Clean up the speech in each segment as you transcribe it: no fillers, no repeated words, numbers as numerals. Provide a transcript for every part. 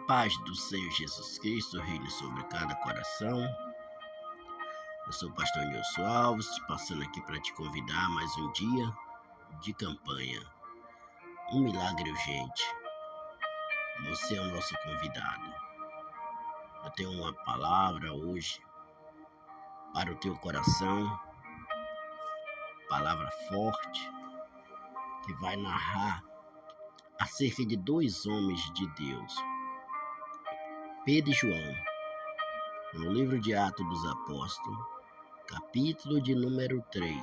paz do Senhor Jesus Cristo reine sobre cada coração. Eu sou o pastor Nilson Alves, passando aqui para te convidar a mais um dia de campanha. Um milagre urgente. Você é o nosso convidado. Eu tenho uma palavra hoje para o teu coração, palavra forte, que vai narrar acerca de dois homens de Deus, Pedro e João, no livro de Atos dos Apóstolos, capítulo de número 3,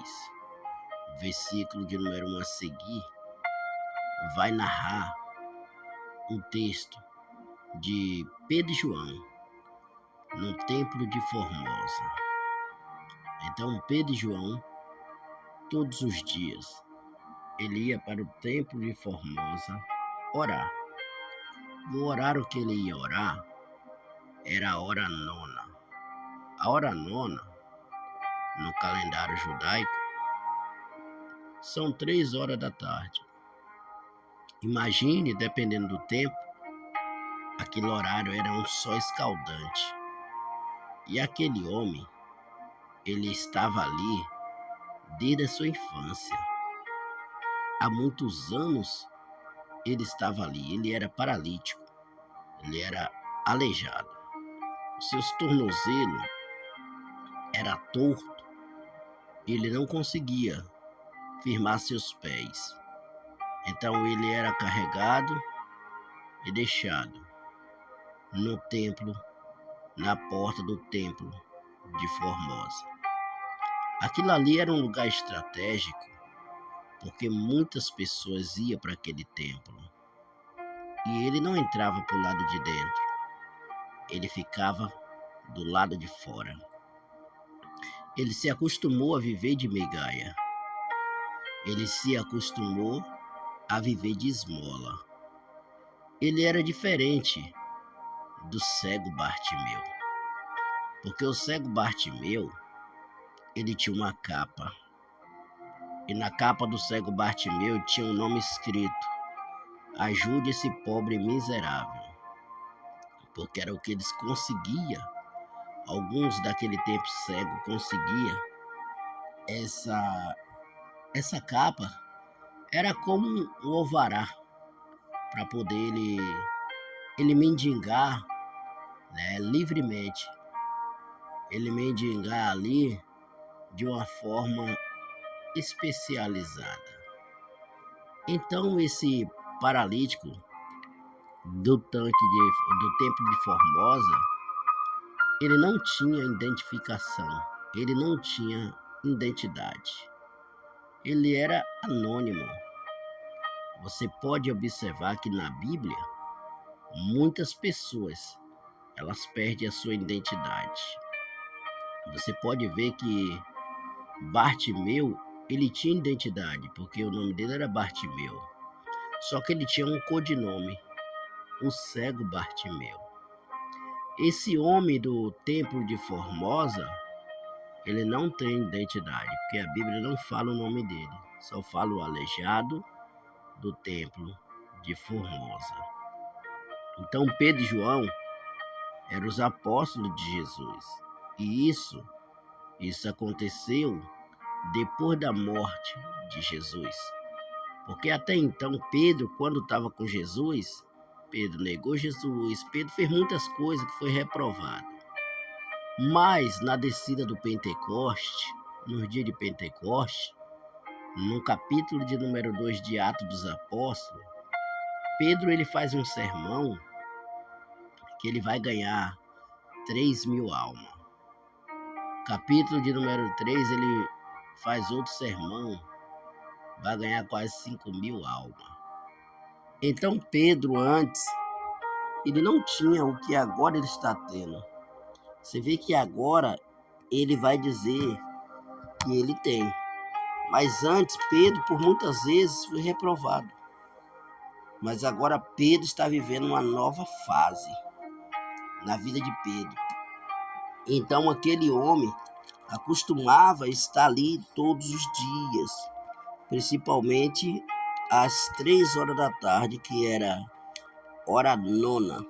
versículo de número 1 a seguir, vai narrar um texto de Pedro e João no templo de Formosa. Então Pedro e João, todos os dias, ele ia para o templo de Formosa orar. No horário que ele ia orar, era a hora nona. A hora nona, no calendário judaico, são 3 horas da tarde. Imagine, dependendo do tempo, aquele horário era um sol escaldante. E aquele homem, ele estava ali desde a sua infância. Há muitos anos ele estava ali. Ele era paralítico, ele era aleijado. Os seus tornozelos eram tortos. Ele não conseguia firmar seus pés. Então ele era carregado e deixado no templo, na porta do templo de Formosa. Aquilo ali era um lugar estratégico, porque muitas pessoas iam para aquele templo. E ele não entrava para o lado de dentro, ele ficava do lado de fora. Ele se acostumou a viver de migalha. Ele se acostumou a viver de esmola. Ele era diferente do cego Bartimeu, porque o cego Bartimeu, ele tinha uma capa. E na capa do cego Bartimeu tinha um nome escrito: ajude esse pobre miserável. Porque era o que eles conseguiam. Alguns daquele tempo cego conseguiam. Essa capa era como um alvará para poder ele mendigar, né, livremente. Ele mendigar ali de uma forma especializada. Então esse paralítico do templo de Formosa, ele não tinha identificação, ele não tinha identidade. Ele era anônimo. Você pode observar que na Bíblia, muitas pessoas, elas perdem a sua identidade. Você pode ver que Bartimeu, ele tinha identidade, porque o nome dele era Bartimeu. Só que ele tinha um codinome, o cego Bartimeu. Esse homem do templo de Formosa, ele não tem identidade, porque a Bíblia não fala o nome dele, só fala o aleijado do templo de Formosa. Então Pedro e João eram os apóstolos de Jesus. E isso aconteceu depois da morte de Jesus. Porque até então Pedro, quando estava com Jesus, Pedro negou Jesus, Pedro fez muitas coisas que foi reprovado. Mas na descida do Pentecoste, nos dias de Pentecoste, no capítulo de número 2 de Atos dos Apóstolos, Pedro ele faz um sermão que ele vai ganhar 3.000 almas. Capítulo de número 3, ele faz outro sermão, vai ganhar quase 5.000 almas. Então Pedro antes, ele não tinha o que agora ele está tendo. Você vê que agora ele vai dizer que ele tem. Mas antes Pedro por muitas vezes foi reprovado. Mas agora Pedro está vivendo uma nova fase na vida de Pedro. Então aquele homem acostumava a estar ali todos os dias, principalmente às 3 horas da tarde, que era hora nona.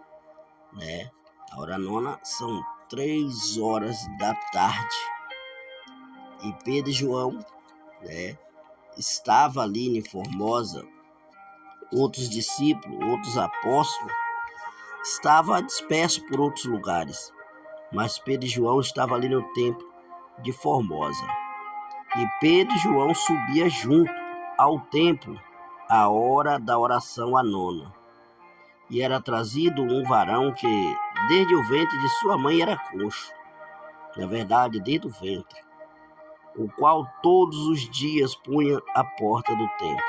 né? A hora nona são 3 horas da tarde. E Pedro e João, né, estava ali em Formosa. Outros discípulos, outros apóstolos, estavam dispersos por outros lugares. Mas Pedro e João estavam ali no templo de Formosa. E Pedro e João subiam junto ao templo à hora da oração a nona. E era trazido um varão que, desde o ventre de sua mãe, era coxo. Na verdade, desde o ventre. O qual todos os dias punha à porta do templo,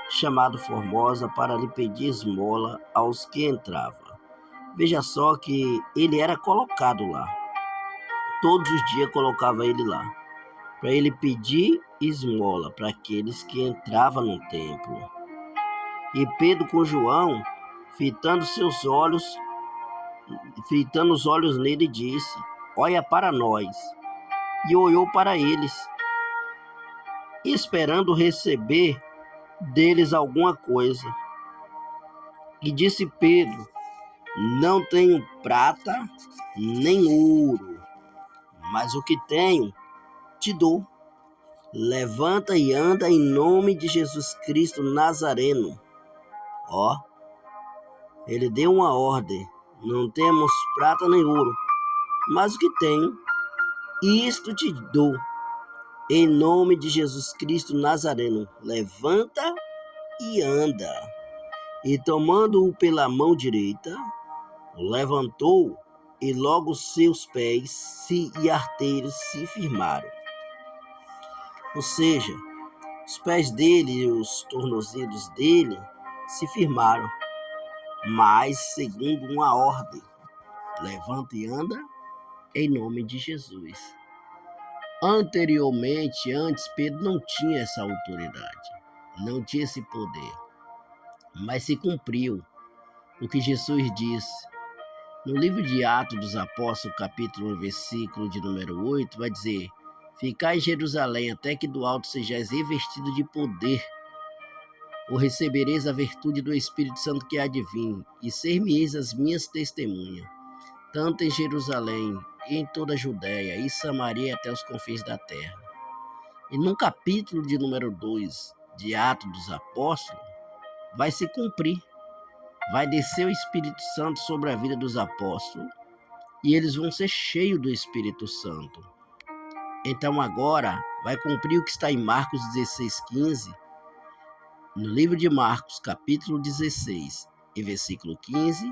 chamado Formosa, para lhe pedir esmola aos que entravam. Veja só que ele era colocado lá. Todos os dias colocava ele lá, para ele pedir esmola para aqueles que entravam no templo. E Pedro com João, fitando os olhos nele, disse: olha para nós. E olhou para eles, esperando receber deles alguma coisa. E disse Pedro: não tenho prata nem ouro, mas o que tenho te dou. Levanta e anda em nome de Jesus Cristo Nazareno. Ó, ele deu uma ordem: não temos prata nem ouro, mas o que tenho, isto te dou. Em nome de Jesus Cristo Nazareno, levanta e anda. E tomando-o pela mão direita, o levantou, e logo seus pés e arteiros se firmaram. Ou seja, os pés dele e os tornozelos dele se firmaram, mas segundo uma ordem: levanta e anda em nome de Jesus. Antes, Pedro não tinha essa autoridade, não tinha esse poder, mas se cumpriu o que Jesus disse. No livro de Atos dos Apóstolos, capítulo 1, versículo de número 8, vai dizer: ficai em Jerusalém até que do alto sejais revestido de poder, ou recebereis a virtude do Espírito Santo que há de vir, e ser-me-eis as minhas testemunhas, tanto em Jerusalém, e em toda a Judéia, e Samaria, até os confins da terra. E no capítulo de número 2 de Atos dos Apóstolos, vai se cumprir. Vai descer o Espírito Santo sobre a vida dos apóstolos, e eles vão ser cheios do Espírito Santo. Então agora vai cumprir o que está em Marcos 16:15. No livro de Marcos, capítulo 16 e versículo 15,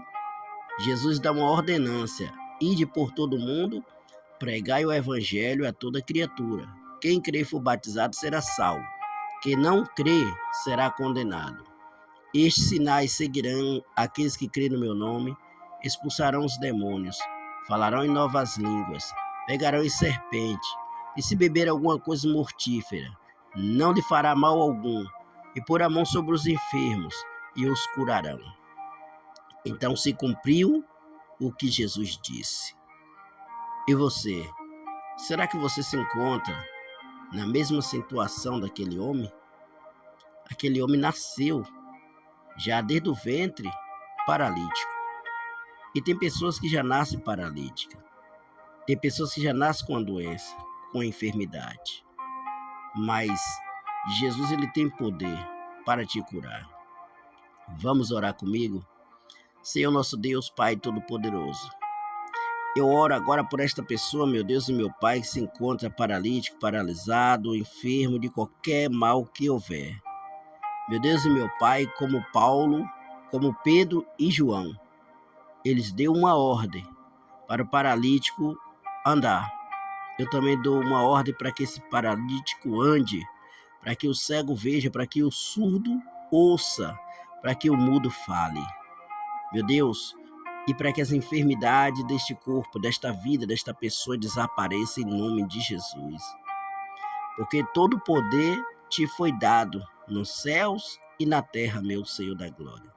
Jesus dá uma ordenância: ide por todo mundo, pregai o evangelho a toda criatura. Quem crer e for batizado será salvo. Quem não crer será condenado. Estes sinais seguirão aqueles que crêem no meu nome: expulsarão os demônios, falarão em novas línguas, pegarão em serpente, e se beber alguma coisa mortífera, não lhe fará mal algum, e pôr a mão sobre os enfermos, e os curarão. Então se cumpriu o que Jesus disse. E você? Será que você se encontra na mesma situação daquele homem? Aquele homem nasceu já desde o ventre paralítico. E tem pessoas que já nascem paralíticas. Tem pessoas que já nascem com a doença, com a enfermidade. Mas Jesus, ele tem poder para te curar. Vamos orar comigo? Senhor nosso Deus, Pai Todo-Poderoso, eu oro agora por esta pessoa, meu Deus e meu Pai, que se encontra paralítico, paralisado, enfermo de qualquer mal que houver. Meu Deus e meu Pai, como Paulo, como Pedro e João, eles deu uma ordem para o paralítico andar. Eu também dou uma ordem para que esse paralítico ande, para que o cego veja, para que o surdo ouça, para que o mudo fale. Meu Deus, e para que as enfermidades deste corpo, desta vida, desta pessoa desapareçam em nome de Jesus. Porque todo poder te foi dado nos céus e na terra, meu Senhor da glória.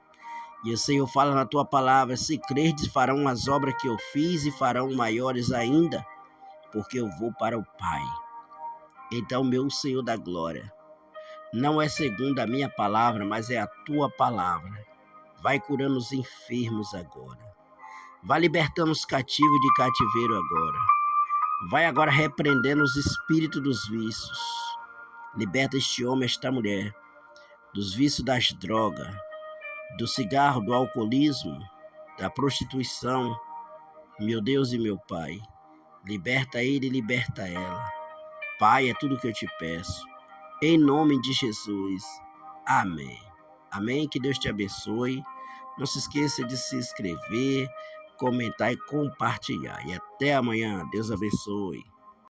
E o Senhor fala na tua palavra: se crerdes, farão as obras que eu fiz e farão maiores ainda, porque eu vou para o Pai. Então, meu Senhor da glória, não é segundo a minha palavra, mas é a tua palavra. Vai curando os enfermos agora. Vai libertando os cativos de cativeiro agora. Vai agora repreendendo os espíritos dos vícios. Liberta este homem, esta mulher, dos vícios das drogas, do cigarro, do alcoolismo, da prostituição. Meu Deus e meu Pai, liberta ele e liberta ela. Pai, é tudo que eu te peço. Em nome de Jesus. Amém. Amém. Que Deus te abençoe. Não se esqueça de se inscrever, comentar e compartilhar. E até amanhã. Deus abençoe.